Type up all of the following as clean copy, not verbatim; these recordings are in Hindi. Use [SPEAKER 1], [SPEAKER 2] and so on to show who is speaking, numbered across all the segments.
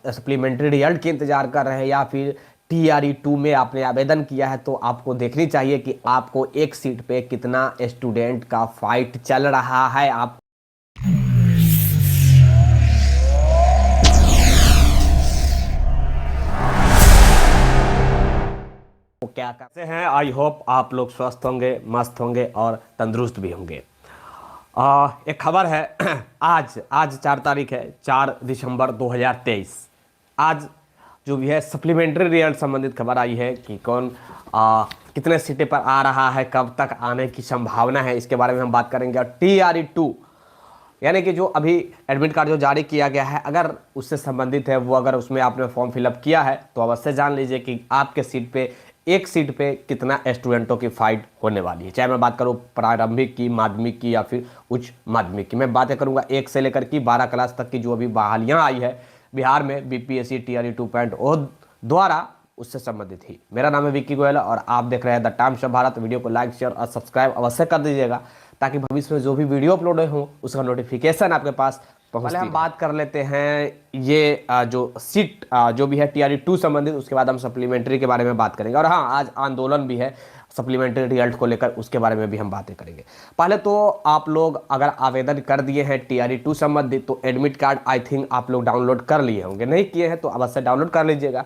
[SPEAKER 1] सप्लीमेंट्री रिजल्ट के इंतजार कर रहे हैं या फिर TRE 2 में आपने आवेदन किया है, तो आपको देखनी चाहिए कि आपको एक सीट पे कितना स्टूडेंट का फाइट चल रहा है। आप क्या करते हैं। आई होप आप लोग स्वस्थ होंगे, मस्त होंगे और तंदुरुस्त भी होंगे। एक खबर है आज आज 4 तारीख है, 4 दिसंबर 2023। आज जो भी है सप्लीमेंट्री रिजल्ट संबंधित खबर आई है कि कौन कितने सीटें पर आ रहा है, कब तक आने की संभावना है, इसके बारे में हम बात करेंगे। और TRE 2 यानी कि जो अभी एडमिट कार्ड जो जारी किया गया है, अगर उससे संबंधित है वो, अगर उसमें आपने फॉर्म फिलअप किया है तो अवश्य जान लीजिए कि आपके सीट पे, एक सीट पे कितना स्टूडेंटों की फाइट होने वाली है। चाहे मैं बात करूं प्रारंभिक की, माध्यमिक की या फिर उच्च माध्यमिक की। मैं बातें करूंगा 1 से लेकर की 12 क्लास तक की जो अभी बहालियां आई है बिहार में BPSC TRE 2.0 द्वारा, उससे संबंधित ही। मेरा नाम है विक्की गोयल और आप देख रहे हैं the times of Bharat. Video को लाइक, शेयर और सब्सक्राइब अवश्य कर दीजिएगा ताकि भविष्य में जो भी वीडियो अपलोड हो उसका नोटिफिकेशन आपके पास पहुंचती है। हम बात कर लेते हैं ये जो सीट जो भी है TRE 2 संबंधित, उसके बाद हम सप्लीमेंट्री के बारे में बात करेंगे। और हाँ, आज आंदोलन भी है सप्लीमेंट्री रिजल्ट को लेकर, उसके बारे में भी हम बातें करेंगे। पहले तो आप लोग अगर आवेदन कर दिए हैं TRE 2 संबंधित तो एडमिट कार्ड आई थिंक आप लोग डाउनलोड कर लिए होंगे। नहीं किए हैं तो अवश्य डाउनलोड कर लीजिएगा,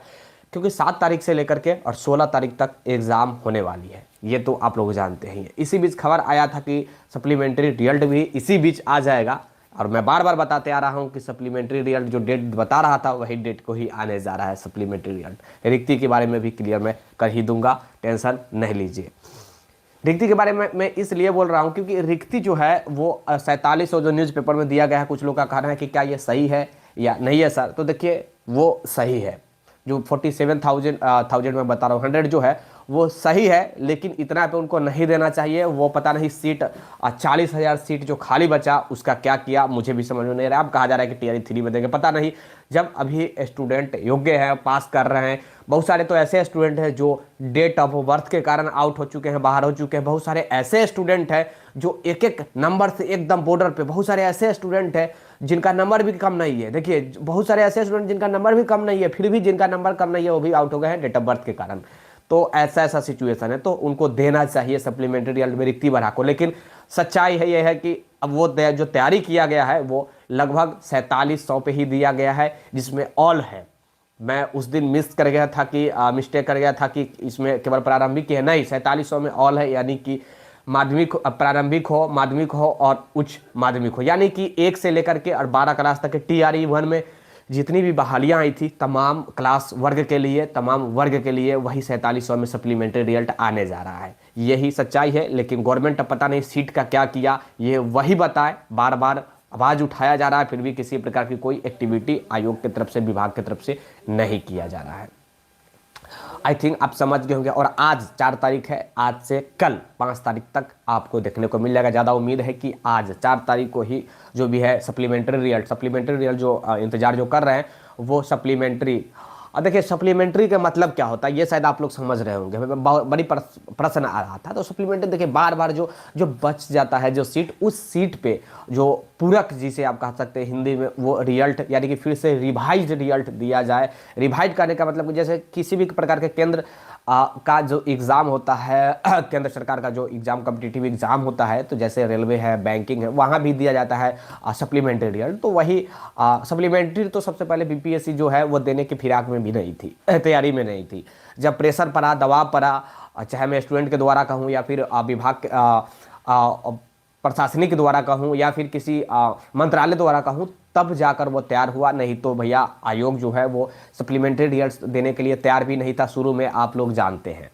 [SPEAKER 1] क्योंकि 7 तारीख से लेकर के और 16 तारीख तक एग्जाम होने वाली है, ये तो आप लोग जानते ही हैं। इसी बीच खबर आया था कि सप्लीमेंट्री रिजल्ट भी इसी बीच आ जाएगा, और मैं बार बार बताते आ रहा हूं कि सप्लीमेंट्री रिजल्ट जो डेट बता रहा था वही डेट को ही आने जा रहा है सप्लीमेंट्री रिजल्ट। रिक्ति के बारे में भी क्लियर मैं कर ही दूंगा, टेंशन नहीं लीजिए। रिक्ति के बारे में मैं इसलिए बोल रहा हूं क्योंकि रिक्ति जो है वो 4700 जो न्यूज़पेपर में दिया गया है, कुछ लोग का कहना है कि क्या ये सही है या नहीं है सर। तो देखिए वो सही है, जो 47,000 में बता रहा हूँ 100 जो है वो सही है, लेकिन इतना पे उनको नहीं देना चाहिए। वो पता नहीं सीट 40,000 सीट जो खाली बचा उसका क्या किया, मुझे भी समझ में नहीं रहा। अब कहा जा रहा है कि TRE 3 में देंगे, पता नहीं। जब अभी स्टूडेंट योग्य हैं, पास कर रहे हैं, बहुत सारे तो ऐसे स्टूडेंट हैं जो डेट ऑफ बर्थ के कारण आउट हो चुके हैं, बाहर हो चुके हैं। बहुत सारे ऐसे स्टूडेंट हैं जो एक एक नंबर से एकदम बॉर्डर पे, बहुत सारे ऐसे स्टूडेंट हैं जिनका नंबर भी कम नहीं है। देखिए बहुत सारे ऐसे स्टूडेंट जिनका नंबर भी कम नहीं है, फिर भी जिनका नंबर कम नहीं है वो भी आउट हो गए हैं डेट ऑफ बर्थ के कारण। तो ऐसा सिचुएशन है, तो उनको देना चाहिए सप्लीमेंट्री रिजल्ट में रिक्ति भरा को। लेकिन सच्चाई है यह है कि अब वो जो तैयारी किया गया है वो लगभग 4700 पे ही दिया गया है, जिसमें ऑल है। मैं उस दिन मिस कर गया था कि मिस्टेक कर गया था कि इसमें केवल प्रारंभिक की है, नहीं, 4700 में ऑल है, यानी कि माध्यमिक, प्रारंभिक हो, माध्यमिक हो और उच्च माध्यमिक हो, यानी कि 1 से लेकर के और 12 क्लास तक के TRE 1 में जितनी भी बहालियां आई थी तमाम क्लास वर्ग के लिए, तमाम वर्ग के लिए, वही 4700 में सप्लीमेंट्री रिजल्ट आने जा रहा है। यही सच्चाई है। लेकिन गवर्नमेंट अब पता नहीं सीट का क्या किया, ये वही बताए। बार बार आवाज़ उठाया जा रहा है, फिर भी किसी प्रकार की कोई एक्टिविटी आयोग की तरफ से, विभाग की तरफ से नहीं किया जा रहा है। आई थिंक आप समझ गए होंगे। और आज 4 तारीख है, आज से कल 5 तारीख तक आपको देखने को मिल जाएगा। ज़्यादा उम्मीद है कि आज 4 तारीख को ही जो भी है सप्लीमेंट्री रिजल्ट जो इंतजार जो कर रहे हैं वो सप्लीमेंट्री। और देखिए सप्लीमेंट्री का मतलब क्या होता है ये शायद आप लोग समझ रहे होंगे। बड़ी प्रश्न आ रहा था। तो सप्लीमेंट्री देखिए बार बार जो जो बच जाता है जो सीट, उस सीट पे जो पूरक, जिसे आप कह सकते हैं हिंदी में, वो रिजल्ट यानी कि फिर से रिवाइज्ड रिजल्ट दिया जाए। रिवाइज करने का मतलब जैसे किसी भी प्रकार के केंद्र का जो एग्ज़ाम होता है केंद्र सरकार का जो एग्ज़ाम, कॉम्पिटिटिव एग्ज़ाम होता है, तो जैसे रेलवे है, बैंकिंग है, वहाँ भी दिया जाता है सप्लीमेंट्री रिजल्ट। तो वही सप्लीमेंट्री तो सबसे पहले BPSC जो है वो देने की फिराक में भी नहीं थी, तैयारी में नहीं थी। जब प्रेशर पड़ा, दबाव पड़ा, चाहे मैं स्टूडेंट के द्वारा कहूँ या फिर विभाग प्रशासनिक के द्वारा कहूँ या फिर किसी मंत्रालय द्वारा कहूँ, तब जाकर वो तैयार हुआ। नहीं तो भैया आयोग जो है वो सप्लीमेंट्री रिजल्ट देने के लिए तैयार भी नहीं था शुरू में, आप लोग जानते हैं।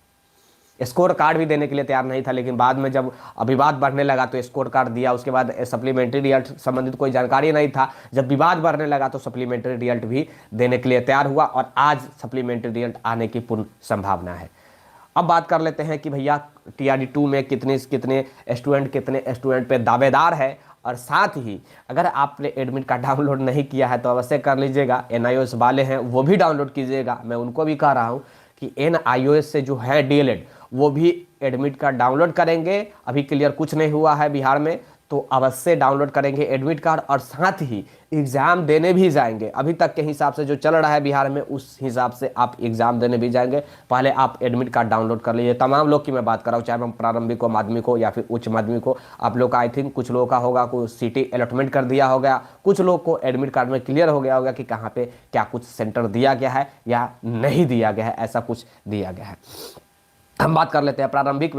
[SPEAKER 1] स्कोर कार्ड भी देने के लिए तैयार नहीं था, लेकिन बाद में जब विवाद बढ़ने लगा तो स्कोर कार्ड दिया। उसके बाद सप्लीमेंट्री रिजल्ट संबंधित कोई जानकारी नहीं था। जब विवाद बढ़ने लगा तो सप्लीमेंट्री रिजल्ट भी देने के लिए तैयार हुआ, और आज सप्लीमेंट्री रिजल्ट आने की पूर्ण संभावना है। अब बात कर लेते हैं कि भैया TRE 2 में कितने स्टूडेंट पे दावेदार है। और साथ ही अगर आपने एडमिट कार्ड डाउनलोड नहीं किया है तो अवश्य कर लीजिएगा। NIOS वाले हैं वो भी डाउनलोड कीजिएगा। मैं उनको भी कह रहा हूँ कि NIOS से जो है DLED वो भी एडमिट कार्ड डाउनलोड करेंगे। अभी क्लियर कुछ नहीं हुआ है बिहार में, तो अवश्य डाउनलोड करेंगे एडमिट कार्ड और साथ ही एग्ज़ाम देने भी जाएंगे। अभी तक के हिसाब से जो चल रहा है बिहार में, उस हिसाब से आप एग्ज़ाम देने भी जाएंगे। पहले आप एडमिट कार्ड डाउनलोड कर लीजिए। तमाम लोग की मैं बात कर रहा हूँ, चाहे हम प्रारंभिक हो, माध्यमिक हो या फिर उच्च माध्यमिक हो। आप लोग का आई थिंक कुछ लोगों का होगा कोई सिटी अलॉटमेंट कर दिया होगा, कुछ लोग को एडमिट कार्ड में क्लियर हो गया होगा कि कहाँ पे क्या कुछ सेंटर दिया गया है या नहीं दिया गया है, ऐसा कुछ दिया गया है। हम बात कर लेते हैं प्रारंभिक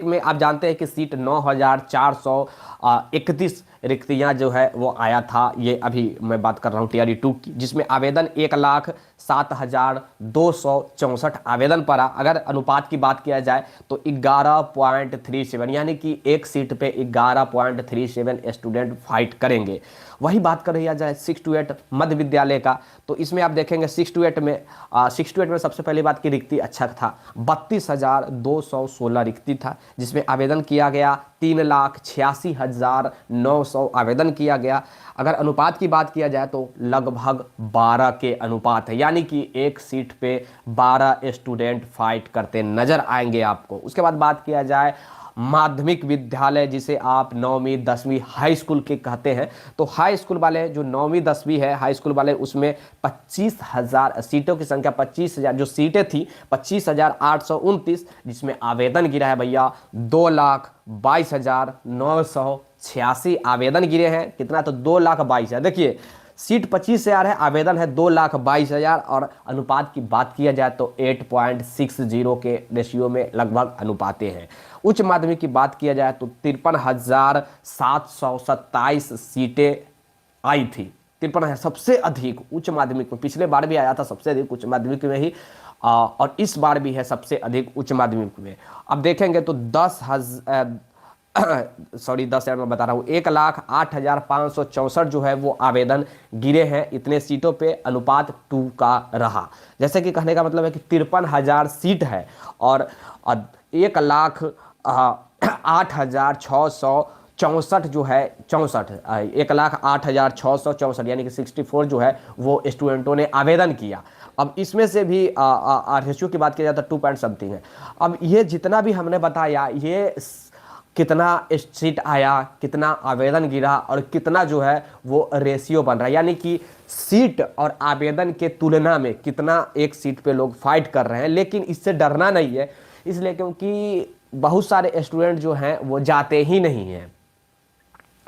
[SPEAKER 1] में आप जानते हैं कि सीट 9431 रिक्तियां जो है वो आया था। ये अभी मैं बात कर रहा हूँ टीआरई 2 की, जिसमें आवेदन 1,07,264 आवेदन पड़ा। अगर अनुपात की बात किया जाए तो 11.37, यानी कि एक सीट पे 11.37 स्टूडेंट फाइट करेंगे। वही बात कर रही जाए 6 to 8 मध्य विद्यालय का, तो इसमें आप देखेंगे 6 to 8 में सबसे पहली बात की रिक्ति अच्छा था, 32,216 रिक्ति था, जिसमें आवेदन किया गया 3,86,900 आवेदन किया गया। अगर अनुपात की बात किया जाए तो लगभग 12 के अनुपात है, यानी कि एक सीट पे 12 स्टूडेंट फाइट करते नजर आएंगे आपको। उसके बाद बात किया जाए माध्यमिक विद्यालय, जिसे आप 9वीं 10वीं हाई स्कूल के कहते हैं, तो हाई स्कूल वाले जो 9वीं 10वीं है हाई स्कूल वाले, उसमें 25,000 सीटों की संख्या, 25,000 जो सीटें थी 25,829, जिसमें आवेदन गिरा है भैया 2,22,986 आवेदन गिरे हैं। कितना? तो 2,22,000। देखिए सीट 25,000 है, आवेदन है 2,22,000, और अनुपात की बात किया जाए तो 8.60 के रेशियो में लगभग अनुपाते हैं। उच्च माध्यमिक की बात किया जाए तो 53,727 सीटें आई थी। 53,000 सबसे अधिक उच्च माध्यमिक में, पिछले बार भी आया था सबसे अधिक उच्च माध्यमिक में ही, और इस बार भी है सबसे अधिक उच्च माध्यमिक में। अब देखेंगे तो 10,000 मैं बता रहा हूँ, 1,08,564 जो है वो आवेदन गिरे हैं इतने सीटों पे। अनुपात 2 का रहा। जैसे कि कहने का मतलब है कि 53,000 सीट है और 1,08,664 जो है 1,08,664 यानी कि 64 जो है वो स्टूडेंटों ने आवेदन किया। अब इसमें से भी रेशियो की बात की जाए तो 2 पॉइंट समथिंग है। अब ये जितना भी हमने बताया, ये कितना सीट आया, कितना आवेदन गिरा और कितना जो है वो रेशियो बन रहा है, यानी कि सीट और आवेदन के तुलना में कितना एक सीट पे लोग फाइट कर रहे हैं। लेकिन इससे डरना नहीं है, इसलिए क्योंकि बहुत सारे स्टूडेंट जो हैं वो जाते ही नहीं हैं,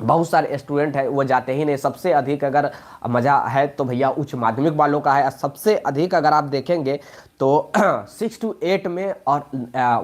[SPEAKER 1] बहुत सारे स्टूडेंट हैं वो जाते ही नहीं। सबसे अधिक अगर मज़ा है तो भैया उच्च माध्यमिक वालों का है। सबसे अधिक अगर आप देखेंगे तो 6 to 8 में और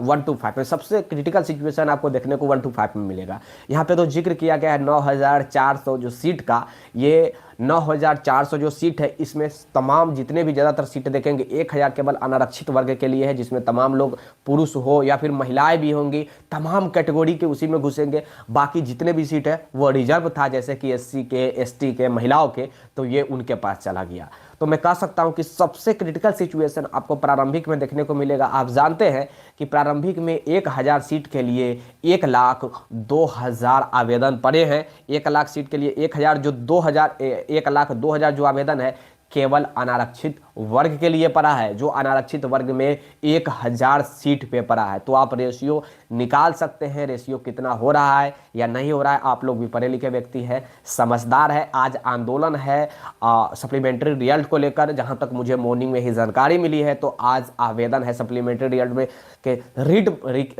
[SPEAKER 1] 1 to 5 में सबसे क्रिटिकल सिचुएशन आपको देखने को 1 to 5 में मिलेगा। यहाँ पे तो जिक्र किया गया है 9,400 जो सीट का, ये 9,400 जो सीट है इसमें तमाम जितने भी ज़्यादातर सीटें देखेंगे 1,000 केवल अनारक्षित वर्ग के लिए है, जिसमें तमाम लोग पुरुष हो या फिर महिलाएं भी होंगी, तमाम कैटेगरी के उसी में घुसेंगे। बाकी जितने भी सीट है वो रिजर्व था, जैसे कि SC के, ST के, महिलाओं के, तो ये उनके पास चला गया। तो मैं कह सकता हूं कि सबसे क्रिटिकल सिचुएशन आपको प्रारंभिक में देखने को मिलेगा। आप जानते हैं कि प्रारंभिक में 1,000 सीट के लिए 1,02,000 आवेदन पड़े हैं। 1,00,000 सीट के लिए 1,000 जो 1,02,000 जो आवेदन है केवल अनारक्षित वर्ग के लिए पड़ा है, जो अनारक्षित वर्ग में 1,000 सीट पे पड़ा है। तो आप रेशियो निकाल सकते हैं, रेशियो कितना हो रहा है या नहीं हो रहा है। आप लोग भी पढ़े लिखे व्यक्ति हैं, समझदार है। आज आंदोलन है सप्लीमेंट्री रिजल्ट को लेकर, जहां तक मुझे मॉर्निंग में ही जानकारी मिली है, तो आज आवेदन है सप्लीमेंट्री रिजल्ट में के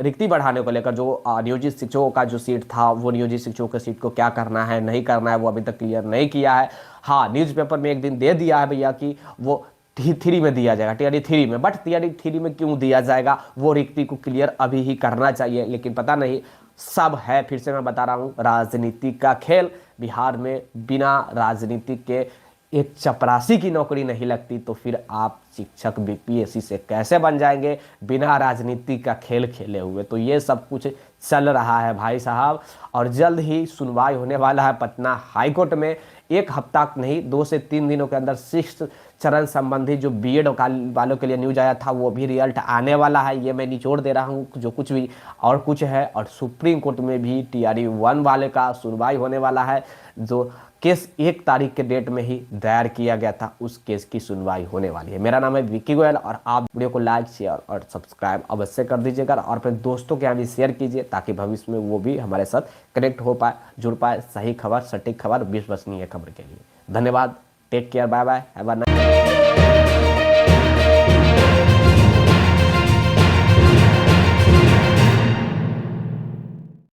[SPEAKER 1] रिक्ति बढ़ाने को लेकर। जो नियोजित शिक्षकों का जो सीट था, वो नियोजित शिक्षकों के सीट को क्या करना है नहीं करना है वो अभी तक क्लियर नहीं किया है। हाँ, न्यूज़पेपर में एक दिन दे दिया है भैया कि वो थ्री में दिया जाएगा, टीआरई 3 में, बट टीआरई 3 में क्यों दिया जाएगा वो रिक्ति को क्लियर अभी ही करना चाहिए। लेकिन पता नहीं, सब है, फिर से मैं बता रहा हूँ, राजनीति का खेल। बिहार में बिना राजनीति के एक चपरासी की नौकरी नहीं लगती, तो फिर आप शिक्षक बीपीएससी से कैसे बन जाएंगे बिना राजनीति का खेल खेले हुए। तो ये सब कुछ चल रहा है भाई साहब, और जल्द ही सुनवाई होने वाला है पटना हाईकोर्ट में। एक हफ्ता नहीं, 2 से 3 दिनों के अंदर 6th चरण संबंधी जो बीएड वालों के लिए न्यूज आया था वो भी रिजल्ट आने वाला है। ये मैं निचोड़ दे रहा हूँ जो कुछ भी और कुछ है। और सुप्रीम कोर्ट में भी टीआरई 1 वाले का सुनवाई होने वाला है, जो केस 1 तारीख के डेट में ही दायर किया गया था, उस केस की सुनवाई होने वाली है। मेरा नाम है विक्की गोयल और आप वीडियो को लाइक शेयर और सब्सक्राइब अवश्य कर दीजिएगा और अपने दोस्तों के यहाँ भी शेयर कीजिए ताकि भविष्य में वो भी हमारे साथ कनेक्ट हो पाए, जुड़ पाए सही खबर, सटीक खबर, विश्वसनीय खबर के लिए। धन्यवाद, take care, bye bye, have a nice